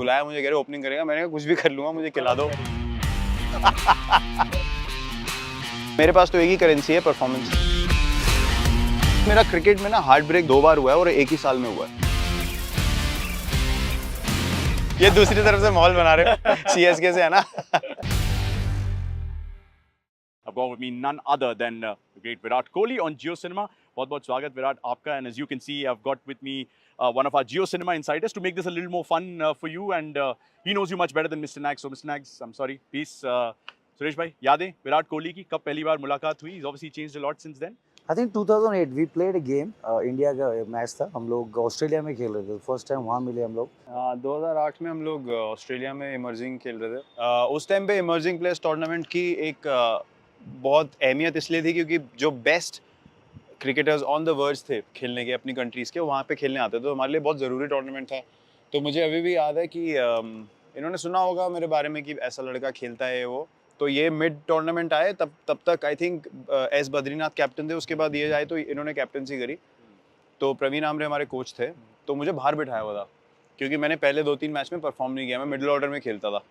बुलाया मुझे, कह रहे ओपनिंग करेगा। मैंने कहा कुछ भी कर लूंगा, मुझे खिला दो। मेरे पास तो एक ही करेंसी है, परफॉर्मेंस। मेरा क्रिकेट में ना हार्ट ब्रेक 2 बार हुआ है और एक ही साल में हुआ है। ये दूसरी तरफ से माहौल बना रहे हो, सीएसके से है ना। I've got with me none other than the great Virat Kohli on Jio Cinema. बहुत स्वागत विराट आपका, and as you can see, I've got with me one of our Jio Cinema insiders to make this a little more fun for you, and he knows you much better than Mr. Nags. So Mr. Nags, I'm sorry, please, Suresh भाई, यादें विराट कोहली की कब पहली बार मुलाकात हुई? He's obviously changed a lot since then. I think 2008 we played a game. India का match था, हम लोग ऑस्ट्रेलिया में खेल रहे थे, फर्स्ट टाइम वहाँ मिले हम लोग। 2008 में हम लोग ऑस्ट्रेलिया में इमर्जिंग खेल रहे थे। उस टाइम पे इमर्जिंग प्लेयर्स टूर्नामेंट की एक बहुत अहमियत इसलिए थी क्योंकि जो best cricketers on the verge थे खेलने के अपनी कंट्रीज़ के, वहाँ पे खेलने आते थे, तो हमारे लिए बहुत ज़रूरी टूर्नामेंट था। तो मुझे अभी भी याद है कि इन्होंने सुना होगा मेरे बारे में कि ऐसा लड़का खेलता है वो। तो ये मिड टूर्नामेंट आए तब तक I think S Badrinath captain थे, उसके बाद ये आए तो इन्होंने कैप्टनसी करी। तो प्रवीण आमरे हमारे कोच थे, तो मुझे बाहर बिठाया हुआ था क्योंकि मैंने पहले 2-3 मैच में परफॉर्म नहीं किया, मैं मिडिल ऑर्डर में खेलता था।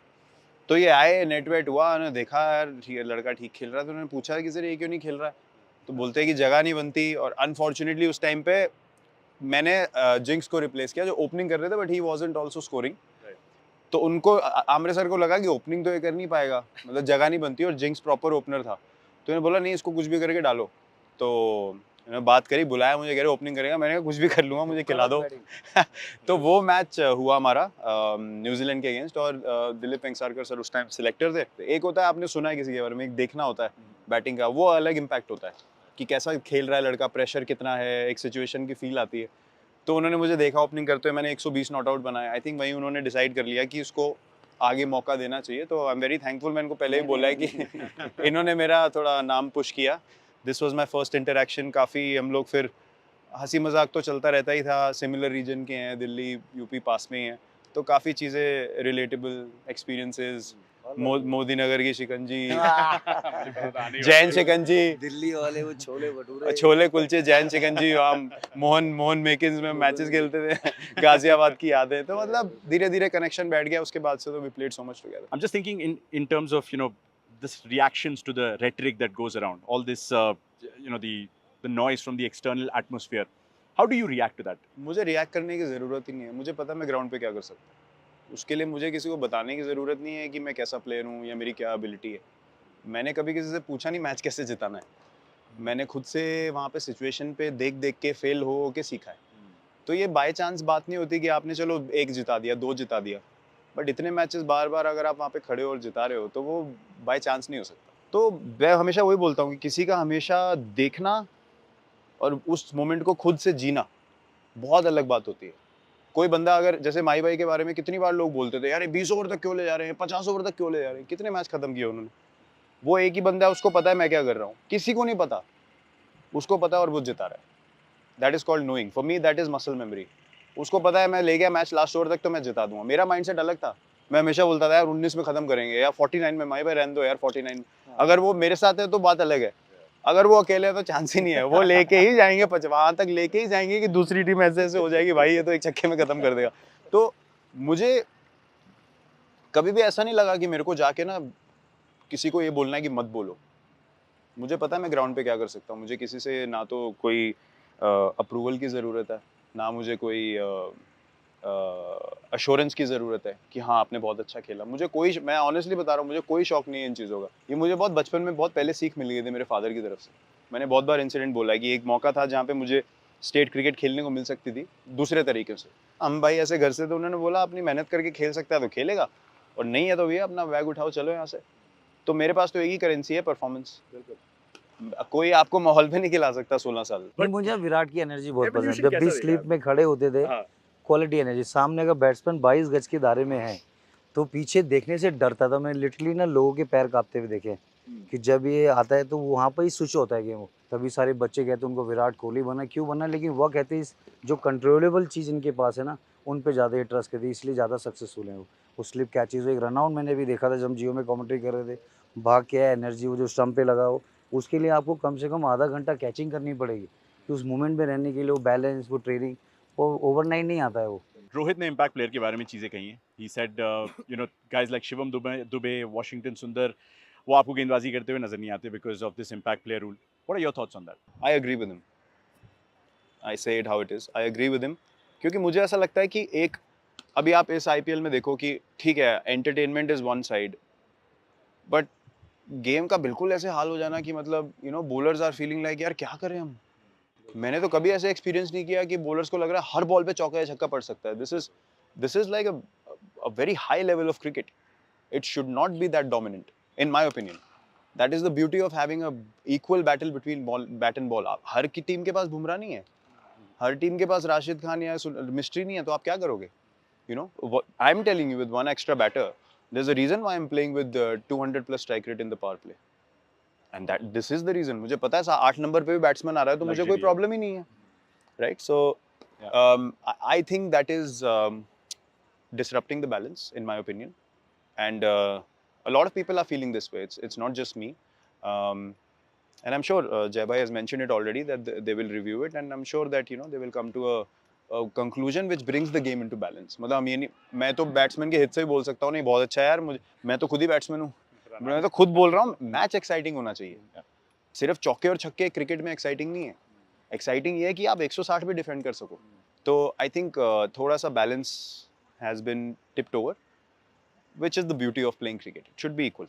तो ये आए, नेट वेट हुआ, उन्होंने देखा यार लड़का ठीक खेल रहा है, तो उन्होंने पूछा कि सर ये क्यों नहीं खेल रहा है? तो बोलते हैं कि जगह नहीं बनती। और अनफॉर्चुनेटली उस टाइम पे मैंने जिंक्स को रिप्लेस किया जो ओपनिंग कर रहे थे, but he wasn't also scoring. तो उनको आमरे सर को लगा कि ओपनिंग तो ये कर नहीं पाएगा, मतलब जगह नहीं बनती, और जिंक्स प्रॉपर ओपनर था। तो इन्होंने बोला नहीं, इसको कुछ भी करके डालो। तो इन्होंने बात करी, बुलाया मुझे, कह रहे ओपनिंग करेगा। मैंने कहा कुछ भी कर लूँगा, मुझे खिला दो। तो वो मैच हुआ हमारा न्यूजीलैंड के अगेंस्ट, और दिलीप वेंगसरकर सर उस टाइम सिलेक्टर थे। एक होता है, आपने सुना है किसी के बारे में, एक देखना होता है बैटिंग का, वो अलग इम्पैक्ट होता है कि कैसा खेल रहा है लड़का, प्रेशर कितना है, एक सिचुएशन की फील आती है। तो उन्होंने मुझे देखा ओपनिंग करते हुए, मैंने 120 नॉट आउट बनाया। आई थिंक वहीं उन्होंने डिसाइड कर लिया कि उसको आगे मौका देना चाहिए। तो आई एम वेरी थैंकफुल, मैंने इनको पहले ही बोला है कि इन्होंने मेरा थोड़ा नाम पुश किया। This was my first interaction. काफ़ी हम लोग फिर हंसी मजाक तो चलता रहता ही था, सिमिलर रीजन के हैं, दिल्ली यूपी पास में ही हैं, तो काफ़ी चीज़ें रिलेटेबल एक्सपीरियंसेस। मोदी नगर की शिकंजी, जैन शिकंजी, दिल्ली वाले वो छोले भटूरे, छोले कुलचे, जैन शिकंजी, हम मोहन मेकिंस में मैचेस खेलते थे, गाजियाबाद की यादें। तो मतलब धीरे धीरे कनेक्शन बैठ गया, उसके बाद से तो we played so much together. I'm just thinking in terms of this reactions to the rhetoric that goes around, all this the noise from the external atmosphere. How do you react to that? मुझे react करने की ज़रूरत ही नहीं है, मुझे पता है मैं ग्राउंड पे क्या कर सकता हूँ। उसके लिए मुझे किसी को बताने की ज़रूरत नहीं है कि मैं कैसा प्लेयर हूँ या मेरी क्या एबिलिटी है। मैंने कभी किसी से पूछा नहीं मैच कैसे जिताना है। मैंने खुद से वहाँ पे सिचुएशन पे देख के फेल हो के सीखा है। तो ये बाय चांस बात नहीं होती कि आपने चलो 1 जिता दिया, 2 जिता दिया, बट इतने मैचेस बार-बार अगर आप वहाँ पे खड़े हो और जिता रहे हो तो वो बाय चांस नहीं हो सकता। तो मैं हमेशा वही बोलता हूँ कि किसी का हमेशा देखना और उस मोमेंट को खुद से जीना बहुत अलग बात होती है। कोई बंदा अगर, जैसे माही भाई के बारे में कितनी बार लोग बोलते थे यार ये 20 ओवर तक क्यों ले जा रहे हैं, 50 ओवर तक क्यों ले जा रहे हैं, कितने मैच खत्म किए उन्होंने। वो एक ही बंदा है, उसको पता है मैं क्या कर रहा हूँ, किसी को नहीं पता, उसको पता है और वो जिता रहा है। That is called knowing. For me that is muscle memory. उसको पता है मैं ले गया मैच लास्ट ओवर तक तो मैं जिता दूंगा। मेरा माइंडसेट अलग था, मैं हमेशा बोलता था यार 19 में खत्म करेंगे या 49 में, माही भाई रहने दो यार 49। अगर वो मेरे साथ है तो बात अलग है, अगर वो अकेले है तो चांस ही नहीं है। वो लेके ही जाएंगे, वहां तक लेके ही जाएंगे कि दूसरी टीम ऐसे ऐसे हो जाएगी, भाई ये तो एक छक्के में खत्म कर देगा। तो मुझे कभी भी ऐसा नहीं लगा कि मेरे को जाके ना किसी को ये बोलना है कि मत बोलो। मुझे पता है मैं ग्राउंड पे क्या कर सकता हूँ। मुझे किसी से ना तो कोई अप्रूवल की ज़रूरत है, ना मुझे कोई अश्योरेंस की ज़रूरत है कि हाँ आपने बहुत अच्छा खेला। मुझे कोई, मैं ऑनेस्टली बता रहा हूँ, मुझे कोई शौक नहीं है इन चीज़ों का। ये मुझे बहुत बचपन में बहुत पहले सीख मिल गई थी मेरे फादर की तरफ से। मैंने बहुत बार इंसिडेंट बोला है कि एक मौका था जहाँ पे मुझे स्टेट क्रिकेट खेलने को मिल सकती थी दूसरे तरीके से। हम भाई ऐसे घर से, तो उन्होंने बोला अपनी मेहनत करके खेल सकता है तो खेलेगा, और नहीं है तो भैया अपना बैग उठाओ चलो यहाँ से। तो मेरे पास तो एक ही करेंसी है, परफॉर्मेंस। कोई आपको माहौल पे नहीं खिला सकता 16 साल। नहीं, मुझे विराट की एनर्जी बहुत पसंद है। Evolution जब कैसा भी देखा स्लीप आपने? में खड़े होते थे, हाँ। क्वालिटी एनर्जी, सामने का बैट्समैन 22 गज के दायरे में है तो पीछे देखने से डरता था मैं। लिटरली ना लोगों के पैर कांपते हुए देखे कि जब ये आता है तो वहाँ पर ही स्विच होता है गेम। तभी सारे बच्चे कहते हैं उनको विराट कोहली बना, क्यों बना, लेकिन वह कहते हैं जो कंट्रोलेबल चीज़ इनके पास है ना, उन पे ज़्यादा ट्रस्ट करती है, इसलिए ज़्यादा सक्सेसफुल है वो स्लिप कैचेज। एक रनआउट मैंने भी देखा था जब जियो में कमेंट्री कर रहे थे, भाग के है एनर्जी, वो जो स्टंप पे लगा हो, उसके लिए आपको कम से कम आधा घंटा कैचिंग करनी पड़ेगी कि उस मोमेंट में रहने के लिए वो बैलेंस, वो ट्रेनिंग, वो ओवरनाइट नहीं आता है वो। रोहित ने इम्पैक्ट प्लेयर के बारे में चीज़ें कही हैं. He said, guys like Shivam Dubey, Washington Sundar, वो आपको गेंदबाजी करते हुए नजर नहीं आते because of this impact player rule. What are your thoughts on that? I agree with him. I say it how it is. I agree with him. क्योंकि मुझे ऐसा लगता है कि एक अभी आप इस IPL में देखो कि ठीक है entertainment is one side but game का बिल्कुल ऐसे हाल हो जाना कि मतलब बॉलर्स आर फीलिंग लाइक यार क्या करें हम. मैंने तो कभी ऐसे एक्सपीरियंस नहीं किया कि बॉलर्स को लग रहा है हर बॉल पे चौका या छक्का पड़ सकता है. This is like a very high level of cricket. It should not be that dominant in my opinion. That is the beauty of having a equal battle between bat and ball. हर की team के पास बुमराह नहीं है, हर team के पास राशिद खान या mystery नहीं है, तो आप क्या करोगे? I am telling you with one extra batter there's a reason why I'm playing with 200 plus strike rate in the power play and this is the reason. मुझे पता है 8 नंबर पे भी बैट्समैन आ रहा है तो मुझे कोई प्रॉब्लम ही नहीं है, right? So I think that is disrupting the balance in my opinion, and a lot of people are feeling this way. It's not just me, and I'm sure Jai Bhai has mentioned it already that they will review it, and I'm sure that they will come to a conclusion which brings the game into balance. मतलब हम ये नहीं, मैं तो batsman के हित से ही बोल सकता हूँ नहीं बहुत अच्छा है यार, मैं तो खुद ही बैट्समैन हूँ, मैं तो खुद बोल रहा हूँ मैच एक्साइटिंग होना चाहिए. सिर्फ चौके और छक्के क्रिकेट में एक्साइटिंग नहीं है. एक्साइटिंग ये है कि आप 160 पे डिफेंड कर सको. तो आई थिंक थोड़ा सा balance has been tipped over, which is the beauty of playing cricket. It should be equal.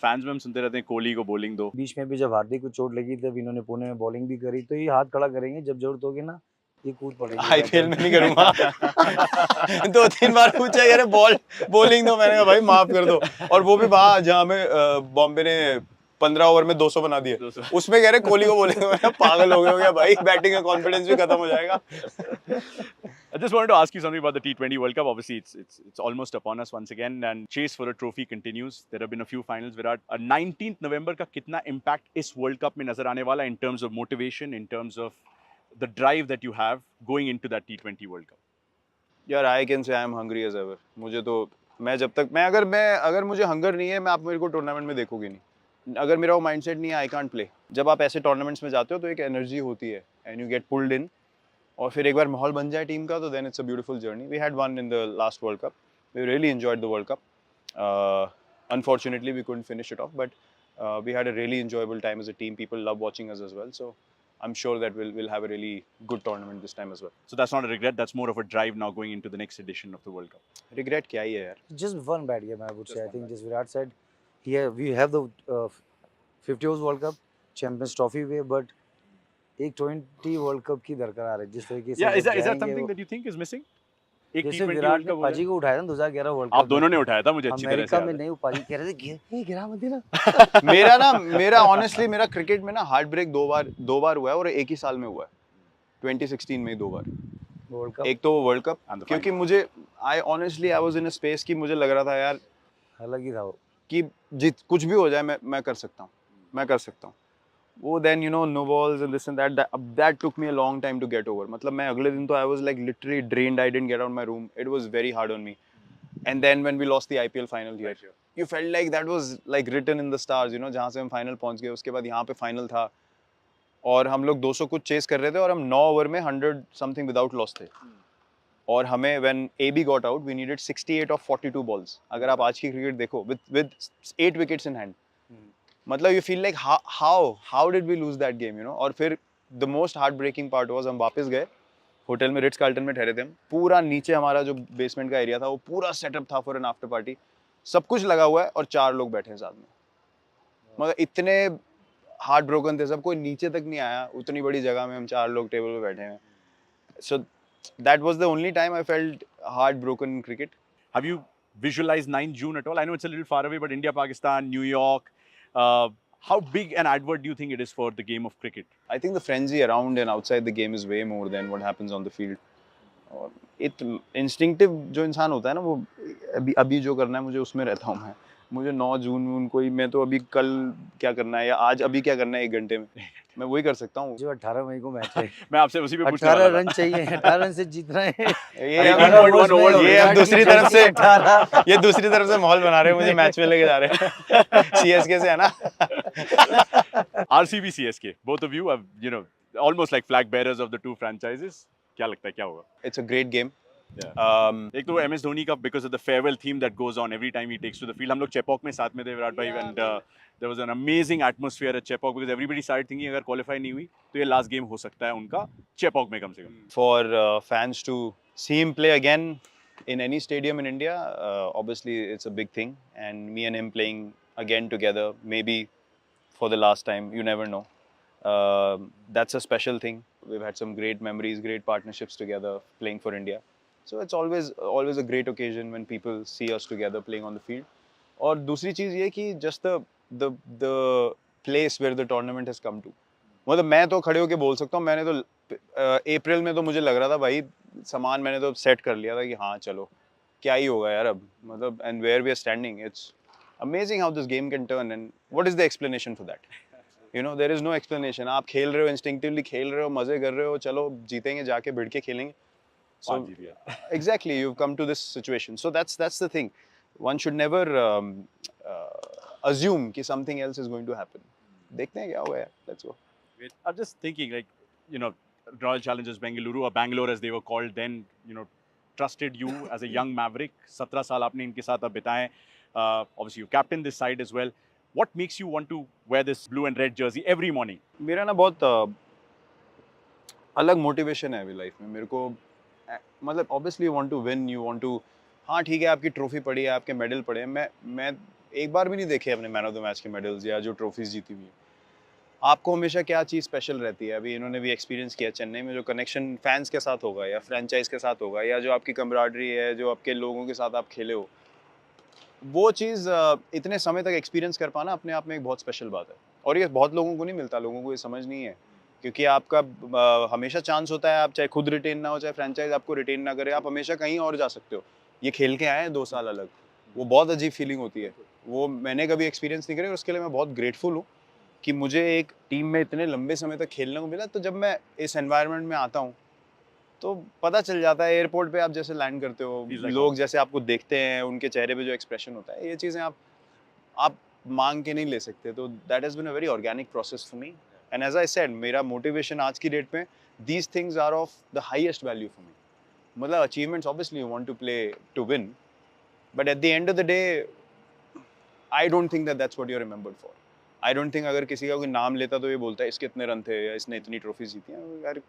Fans में हम सुनते रहते हैं कोहली को बॉलिंग दो. बीच में भी जब हार्दिक को चोट लगी तब इन्होंने पुणे में बॉलिंग भी करी, तो ये हाथ खड़ा करेंगे जब जरूरत होगी ना, ये कूद पड़ेगी. आईपीएल में नहीं करूंगा. 2-3 बार पूछा यार बॉलिंग दो, मैंने कहा भाई माफ कर दो. और वो भी वहां जहाँ में बॉम्बे ने 15 ओवर में 200 बना दिए, उसमें कह रहे कोहली को बोलेंगे. मैं पागल हो गया भाई, बैटिंग का कॉन्फिडेंस भी खत्म हो जाएगा. I just wanted to ask you something about the T20 World Cup. Obviously, it's almost upon us once again, and chase for a trophy continues. There have been a few finals. Virat, 19th November का कितना impact इस World Cup में नजर आने वाला in terms of motivation, in terms of the drive that you have going into that T20 World Cup? यार I can say I am hungry as ever. मुझे तो अगर मुझे हंगर नहीं है, मैं आप मेरे को टूर्नामेंट में देखोगे नहीं. अगर मेरा वो माइंडसेट नहीं है, आई कांट प्ले. जब आप ऐसे टूर्नामेंट्स में जाते हो तो एक एनर्जी होती है एंड यू गेट पुल्ड इन, और फिर एक बार माहौल बन जाए टीम का तो then it's a beautiful journey. We had one in the last world cup. We really enjoyed the world cup. Unfortunately we couldn't finish it off, but we had a really enjoyable time as a team. People love watching us as well, so I'm sure that we'll have a really good tournament this time as well. So that's not a regret, that's more of a drive now going into the next edition of the World Cup. Regret क्या ही है यार? Just one bad game, I would say. I think just Virat said, we have the 50 overs World Cup, Champions Trophy way, but एक 20 World Cup की दरकार है जिस तरीके से. Yeah, is that something that you think is missing? एक जैसे T20 Virat World ने Cup पाजी को उठाया था 2011 वर्ल्ड कप. आप दोनों ने उठाया था, मुझे अच्छी तरह से अमेरिका याद में है. नहीं, वो पाजी कह रहे थे गिरा मत देना. मेरा ऑनेस्टली मेरा क्रिकेट में ना हार्ट ब्रेक दो बार हुआ है, और एक ही साल में हुआ है. 2016 में 2 बार वर्ल्ड कप. एक तो वर्ल्ड कप, And the क्योंकि final. मुझे I was in a space कि मुझे लग रहा था यार अलग ही था वो. कि कुछ भी हो जाए मैं कर सकता हूँ. वो then no balls and this and that took me a long time to get over. मतलब मैं अगले दिन तो I was like literally drained. I didn't get out my room. It was very hard on me. And then when we lost the IPL final here, you felt like that was like written in the stars. जहाँ से हम final पहुंच गए, उसके बाद यहाँ पे final था और हम लोग 200 कुछ चेस कर रहे थे और हम 9 ओवर में 100 समथिंग विदाउट लॉस थे. और हमें when AB got out we needed 68 of 42 balls. अगर आप आज की क्रिकेट देखो विद 8 विकेट्स इन हैंड, मतलब you feel like how did we lose that game, और फिर the most heartbreaking part was हम वापस गए होटल में, रिट्स कार्ल्टन में ठहरे थे हम. पूरा नीचे हमारा जो बेसमेंट का एरिया था वो पूरा सेटअप था फॉर एन आफ्टर पार्टी. सब कुछ लगा हुआ है और 4 लोग बैठे हैं साथ में. मतलब इतने हार्ट ब्रोकन थे सब, कोई नीचे तक नहीं आया. उतनी बड़ी जगह में हम 4 लोग टेबल पे बैठे हैं. So that was the only time I felt heart broken in cricket. Have you visualized 9 June at all? I know it's a little far away, but India, Pakistan, New York, how big an advert do you think it is for the game of cricket? I think the frenzy around and outside the game is way more than what happens on the field. और instinctive जो इंसान होता है ना, वो अभी जो करना है मुझे उसमें रहता हूँ मैं. मुझे 9 जून कोई, मैं तो अभी कल क्या करना है या आज अभी क्या करना है 1 घंटे में, मैं वही कर सकता हूँ. जो 18 मई को मैच है. मैं आपसे उसी पे पूछने 18 वाला रन चाहिए, 18 रन से जीतना है. ये अब दूसरी तरफ से माहौल बना रहे हैं, मुझे मैच में लेके जा रहे हैं. CSK से है ना. था. RCB CSK, both of you are almost like flag bearers of the two franchises. क्या लगता है क्या होगा? It's a great game. एक तो MS धोनी का because of the farewell theme that goes on every time he takes to the field. हम लोग चेपॉक में साथ में थे विराट भाई and there was an amazing atmosphere at Chepauk because everybody started thinking अगर qualify नहीं हुई तो ये last game हो सकता है उनका चेपॉक में कम से कम. for fans to see him play again in any stadium in India, obviously it's a big thing. And me and him playing again together, maybe for the last time, you never know. That's a special thing. We've had some great memories, great partnerships together playing for India. So it's always a great occasion when people see us together playing on the field. और दूसरी चीज़ ये कि just the place where the tournament has come to. मतलब मैं तो खड़े होके बोल सकता हूँ, मैंने तो अप्रैल में तो मुझे लग रहा था भाई सामान मैंने तो सेट कर लिया था कि हाँ चलो क्या ही होगा यार अब मतलब and where we are standing, it's amazing how this game can turn and what is the explanation for that? You know, there is no explanation. आप खेल रहे हो, instinctively खेल रहे हो, मजे कर रहे हो, चलो जीतेंगे जाके भिड़ के खेलेंगे. So exactly, you've come to this situation. So that's the thing. One should never assume कि something else is going to happen. देखते हैं क्या होगा यार. Let's go. I'm just thinking like you know Royal Challengers Bengaluru or Bangalore as they were called then, you know, trusted you as a young maverick. 17 साल आपने इनके साथ अब बिताए. Obviously you captain this side as well. What makes you want to wear this blue and red jersey every morning? मेरा ना बहुत अलग मोटिवेशन है अभी लाइफ में. मेरे को मतलब obviously you want to win, you want to, हाँ ठीक है आपकी ट्रॉफी पड़ी है, आपके मेडल पड़े हैं. मैं एक बार भी नहीं देखे अपने मैन ऑफ द मैच के मेडल्स या जो ट्रॉफीज जीती हुई है. आपको हमेशा क्या चीज़ स्पेशल रहती है. अभी इन्होंने भी एक्सपीरियंस किया चेन्नई में, जो कनेक्शन फैंस के साथ होगा या फ्रेंचाइज के साथ होगा या जो आपकी कमराडरी है, जो आपके लोगों के साथ आप खेले हो, वो चीज़ इतने समय तक एक्सपीरियंस कर पाना अपने आप में एक बहुत स्पेशल बात है. और ये बहुत लोगों को नहीं मिलता, लोगों को ये समझ नहीं है. क्योंकि आपका हमेशा चांस होता है, आप चाहे खुद रिटेन ना हो चाहे फ्रेंचाइज आपको रिटेन ना करे, आप हमेशा कहीं और जा सकते हो. ये खेल के आए हैं 2 साल अलग, वो बहुत अजीब फीलिंग होती है. वो मैंने कभी एक्सपीरियंस नहीं करी और उसके लिए मैं बहुत ग्रेटफुल हूँ कि मुझे एक टीम में इतने लंबे समय तक खेलने को मिला. तो जब मैं इस एनवायरनमेंट में आता हूँ तो पता चल जाता है. एयरपोर्ट पे आप जैसे लैंड करते हो, लोग जैसे आपको देखते हैं, उनके चेहरे पे जो एक्सप्रेशन होता है, ये चीज़ें आप मांग के नहीं ले सकते. तो that has been a very organic process for me. And as I said, मेरा मोटिवेशन आज की डेट में, these things are of the highest value for me. मतलब achievements obviously you want to play to win, but at the end of the day I don't think that's what you are remembered for. I don't think अगर किसी का कोई नाम लेता तो ये बोलता है इसके इतने रन थे या इसने इतनी ट्रॉफीज जीती हैं. यार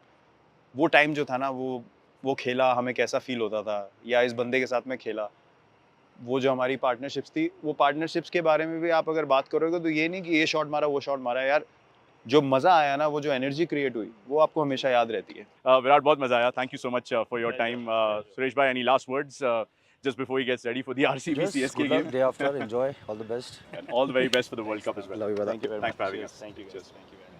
वो टाइम जो था ना, वो खेला हमें कैसा फील होता था, या इस बंदे के साथ में खेला, वो जो हमारी पार्टनरशिप्स थी, वो पार्टनरशिप्स के बारे में भी आप अगर बात करोगे तो ये नहीं कि ये शॉट मारा वो शॉट मारा. यार जो मज़ा आया ना, वो जो एनर्जी क्रिएट हुई, वो आपको हमेशा याद रहती है. विराट, बहुत मजा आया. Thank you so much for your time. Suresh भाई, any last words just before he gets ready for the RCB CSK good luck game? day after. Enjoy. All the best. And all the very best for the World Cup as well. Love you, brother. Thank you very much. Thanks for having us. Thank you. Thank you very much.